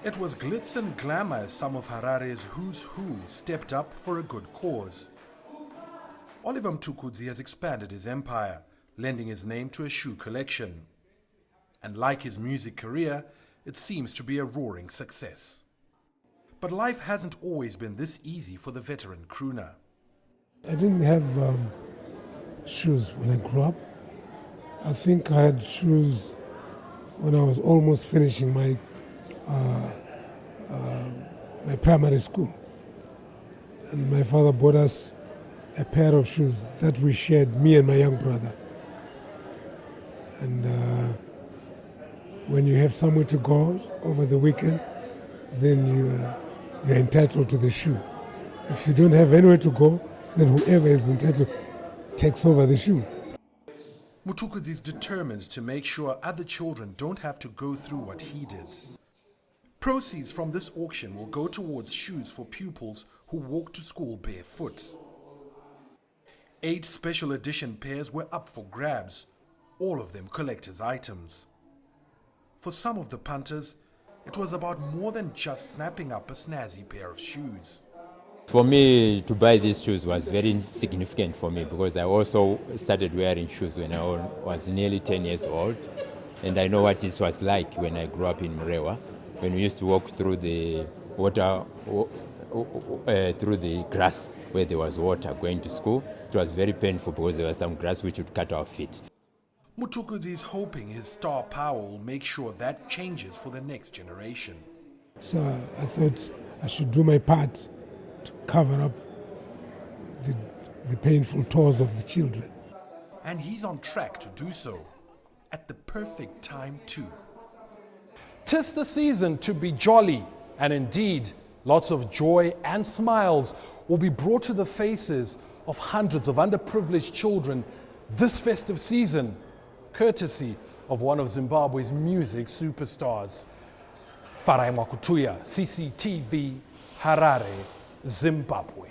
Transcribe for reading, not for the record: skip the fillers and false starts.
It was glitz and glamour as some of Harare's who's who stepped up for a good cause. Oliver Mtukudzi has expanded his empire, lending his name to a shoe collection. And like his music career, it seems to be a roaring success. But life hasn't always been this easy for the veteran crooner. I didn't have shoes when I grew up. I think I had shoes when I was almost finishing my primary school. And my father bought us a pair of shoes that we shared, me and my young brother. And when you have somewhere to go over the weekend, then you're entitled to the shoe. If you don't have anywhere to go, then whoever is entitled takes over the shoe. Mtukudzi is determined to make sure other children don't have to go through what he did. Proceeds from this auction will go towards shoes for pupils who walk to school barefoot. 8 special edition pairs were up for grabs, all of them collector's items. For some of the punters, it was about more than just snapping up a snazzy pair of shoes. For me, to buy these shoes was very significant for me because I also started wearing shoes when I was nearly 10 years old. And I know what it was like when I grew up in Mrewa, when we used to walk through the water, through the grass where there was water going to school. It was very painful because there was some grass which would cut our feet. Mtukudzi is hoping his star power will make sure that changes for the next generation. So I thought I should do my part to cover up the painful tours of the children. And he's on track to do so, at the perfect time too. 'Tis the season to be jolly, and indeed, lots of joy and smiles will be brought to the faces of hundreds of underprivileged children this festive season, courtesy of one of Zimbabwe's music superstars. Farai Mwakutuya, CCTV, Harare, Zimbabwe.